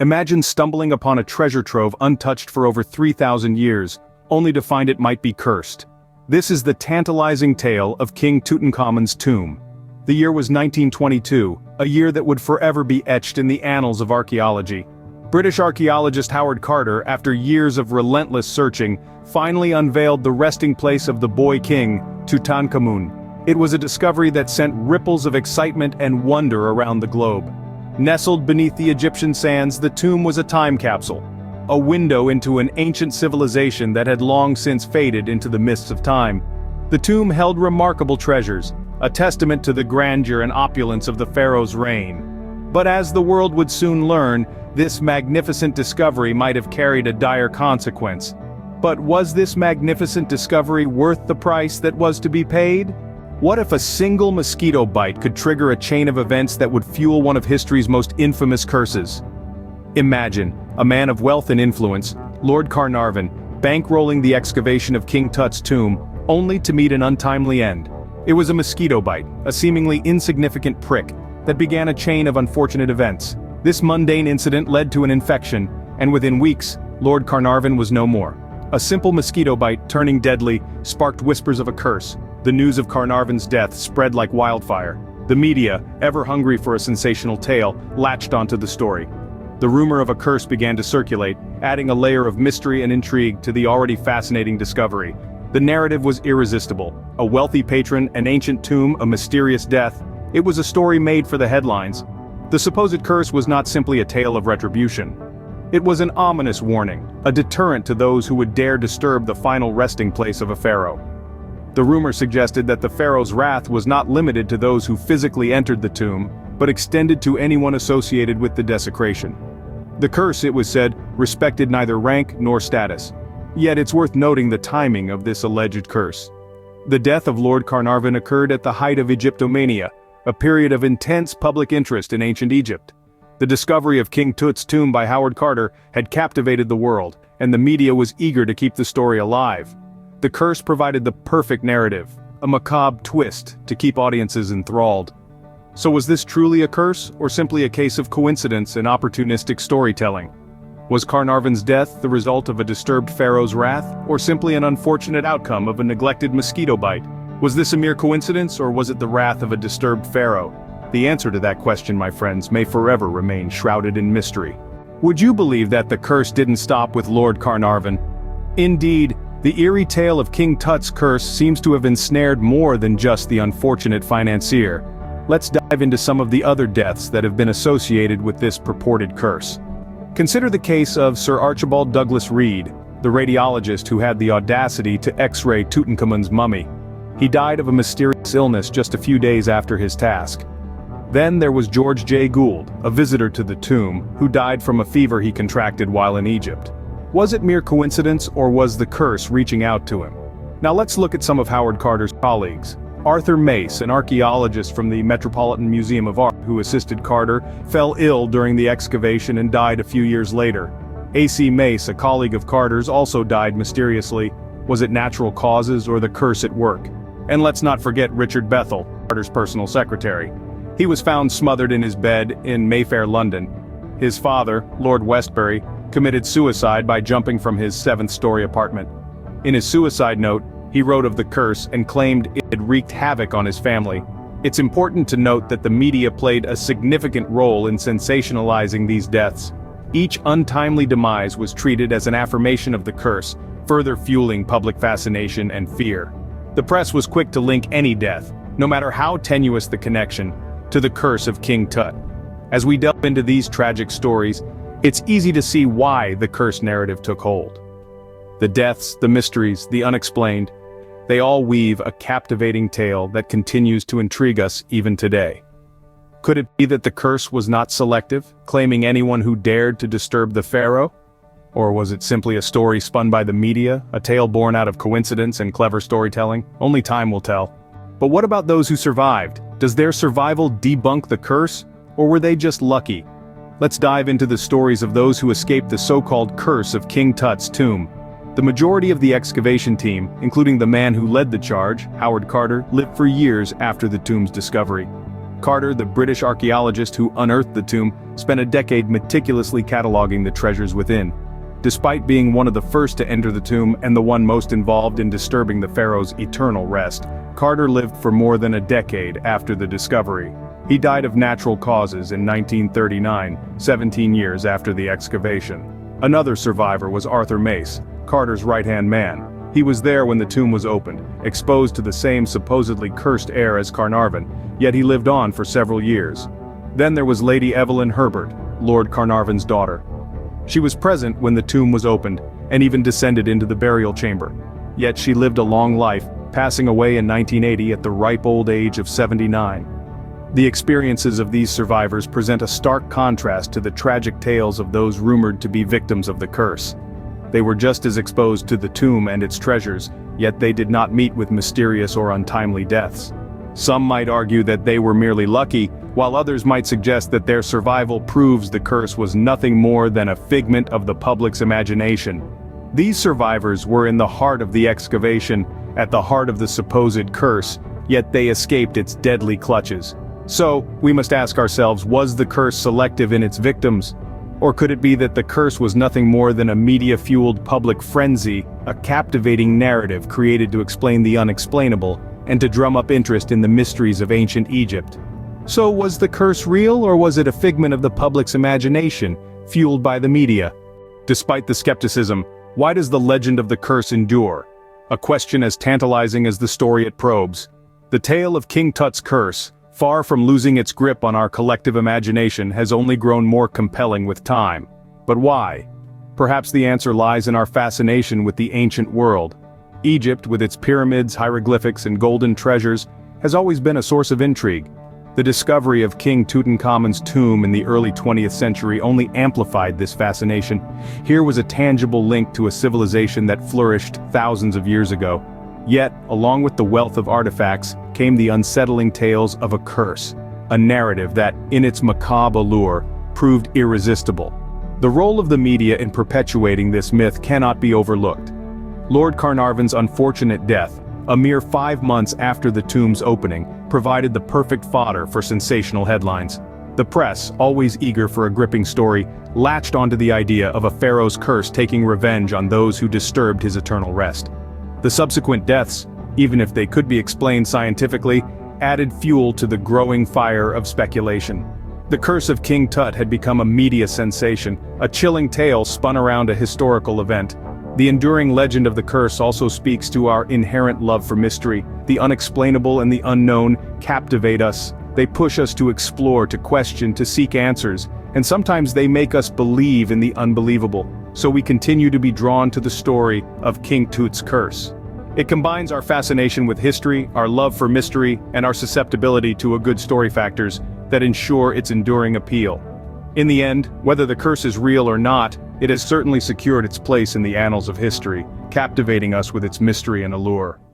Imagine stumbling upon a treasure trove untouched for over 3,000 years, only to find it might be cursed. This is the tantalizing tale of King Tutankhamun's tomb. The year was 1922, a year that would forever be etched in the annals of archaeology. British archaeologist Howard Carter, after years of relentless searching, finally unveiled the resting place of the boy king, Tutankhamun. It was a discovery that sent ripples of excitement and wonder around the globe. Nestled beneath the Egyptian sands, the tomb was a time capsule, a window into an ancient civilization that had long since faded into the mists of time. The tomb held remarkable treasures, a testament to the grandeur and opulence of the pharaoh's reign. But as the world would soon learn, this magnificent discovery might have carried a dire consequence. But was this magnificent discovery worth the price that was to be paid? What if a single mosquito bite could trigger a chain of events that would fuel one of history's most infamous curses? Imagine, a man of wealth and influence, Lord Carnarvon, bankrolling the excavation of King Tut's tomb, only to meet an untimely end. It was a mosquito bite, a seemingly insignificant prick, that began a chain of unfortunate events. This mundane incident led to an infection, and within weeks, Lord Carnarvon was no more. A simple mosquito bite, turning deadly, sparked whispers of a curse. The news of Carnarvon's death spread like wildfire. The media, ever hungry for a sensational tale, latched onto the story. The rumor of a curse began to circulate, adding a layer of mystery and intrigue to the already fascinating discovery. The narrative was irresistible. A wealthy patron, an ancient tomb, a mysterious death. It was a story made for the headlines. The supposed curse was not simply a tale of retribution. It was an ominous warning, a deterrent to those who would dare disturb the final resting place of a pharaoh. The rumor suggested that the pharaoh's wrath was not limited to those who physically entered the tomb, but extended to anyone associated with the desecration. The curse, it was said, respected neither rank nor status. Yet it's worth noting the timing of this alleged curse. The death of Lord Carnarvon occurred at the height of Egyptomania, a period of intense public interest in ancient Egypt. The discovery of King Tut's tomb by Howard Carter had captivated the world, and the media was eager to keep the story alive. The curse provided the perfect narrative, a macabre twist to keep audiences enthralled. So was this truly a curse, or simply a case of coincidence and opportunistic storytelling? Was Carnarvon's death the result of a disturbed pharaoh's wrath, or simply an unfortunate outcome of a neglected mosquito bite? Was this a mere coincidence, or was it the wrath of a disturbed pharaoh? The answer to that question, my friends, may forever remain shrouded in mystery. Would you believe that the curse didn't stop with Lord Carnarvon? Indeed, the eerie tale of King Tut's curse seems to have ensnared more than just the unfortunate financier. Let's dive into some of the other deaths that have been associated with this purported curse. Consider the case of Sir Archibald Douglas Reed, the radiologist who had the audacity to X-ray Tutankhamun's mummy. He died of a mysterious illness just a few days after his task. Then there was George J. Gould, a visitor to the tomb, who died from a fever he contracted while in Egypt. Was it mere coincidence, or was the curse reaching out to him? Now let's look at some of Howard Carter's colleagues. Arthur Mace, an archaeologist from the Metropolitan Museum of Art who assisted Carter, fell ill during the excavation and died a few years later. A.C. Mace, a colleague of Carter's, also died mysteriously. Was it natural causes or the curse at work? And let's not forget Richard Bethel, Carter's personal secretary. He was found smothered in his bed in Mayfair, London. His father, Lord Westbury, committed suicide by jumping from his 7th-story apartment. In his suicide note, he wrote of the curse and claimed it had wreaked havoc on his family. It's important to note that the media played a significant role in sensationalizing these deaths. Each untimely demise was treated as an affirmation of the curse, further fueling public fascination and fear. The press was quick to link any death, no matter how tenuous the connection, to the curse of King Tut. As we delve into these tragic stories, it's easy to see why the curse narrative took hold. The deaths, the mysteries, the unexplained, they all weave a captivating tale that continues to intrigue us even today. Could it be that the curse was not selective, claiming anyone who dared to disturb the pharaoh? Or was it simply a story spun by the media, a tale born out of coincidence and clever storytelling? Only time will tell. But what about those who survived? Does their survival debunk the curse, or were they just lucky? Let's dive into the stories of those who escaped the so-called curse of King Tut's tomb. The majority of the excavation team, including the man who led the charge, Howard Carter, lived for years after the tomb's discovery. Carter, the British archaeologist who unearthed the tomb, spent a decade meticulously cataloging the treasures within. Despite being one of the first to enter the tomb and the one most involved in disturbing the pharaoh's eternal rest, Carter lived for more than a decade after the discovery. He died of natural causes in 1939, 17 years after the excavation. Another survivor was Arthur Mace, Carter's right-hand man. He was there when the tomb was opened, exposed to the same supposedly cursed air as Carnarvon, yet he lived on for several years. Then there was Lady Evelyn Herbert, Lord Carnarvon's daughter. She was present when the tomb was opened, and even descended into the burial chamber. Yet she lived a long life, passing away in 1980 at the ripe old age of 79. The experiences of these survivors present a stark contrast to the tragic tales of those rumored to be victims of the curse. They were just as exposed to the tomb and its treasures, yet they did not meet with mysterious or untimely deaths. Some might argue that they were merely lucky, while others might suggest that their survival proves the curse was nothing more than a figment of the public's imagination. These survivors were in the heart of the excavation, at the heart of the supposed curse, yet they escaped its deadly clutches. So, we must ask ourselves, was the curse selective in its victims? Or could it be that the curse was nothing more than a media-fueled public frenzy, a captivating narrative created to explain the unexplainable, and to drum up interest in the mysteries of ancient Egypt? So was the curse real, or was it a figment of the public's imagination, fueled by the media? Despite the skepticism, why does the legend of the curse endure? A question as tantalizing as the story it probes. The tale of King Tut's curse, far from losing its grip on our collective imagination, has only grown more compelling with time. But why? Perhaps the answer lies in our fascination with the ancient world. Egypt, with its pyramids, hieroglyphics, and golden treasures, has always been a source of intrigue. The discovery of King Tutankhamun's tomb in the early 20th century only amplified this fascination. Here was a tangible link to a civilization that flourished thousands of years ago. Yet, along with the wealth of artifacts, came the unsettling tales of a curse, a narrative that, in its macabre allure, proved irresistible. The role of the media in perpetuating this myth cannot be overlooked. Lord Carnarvon's unfortunate death, a mere 5 months after the tomb's opening, provided the perfect fodder for sensational headlines. The press, always eager for a gripping story, latched onto the idea of a pharaoh's curse taking revenge on those who disturbed his eternal rest. The subsequent deaths, even if they could be explained scientifically, added fuel to the growing fire of speculation. The curse of King Tut had become a media sensation, a chilling tale spun around a historical event. The enduring legend of the curse also speaks to our inherent love for mystery. The unexplainable and the unknown captivate us. They push us to explore, to question, to seek answers, and sometimes they make us believe in the unbelievable. So we continue to be drawn to the story of King Tut's curse. It combines our fascination with history, our love for mystery, and our susceptibility to a good story factors that ensure its enduring appeal. In the end, whether the curse is real or not, it has certainly secured its place in the annals of history, captivating us with its mystery and allure.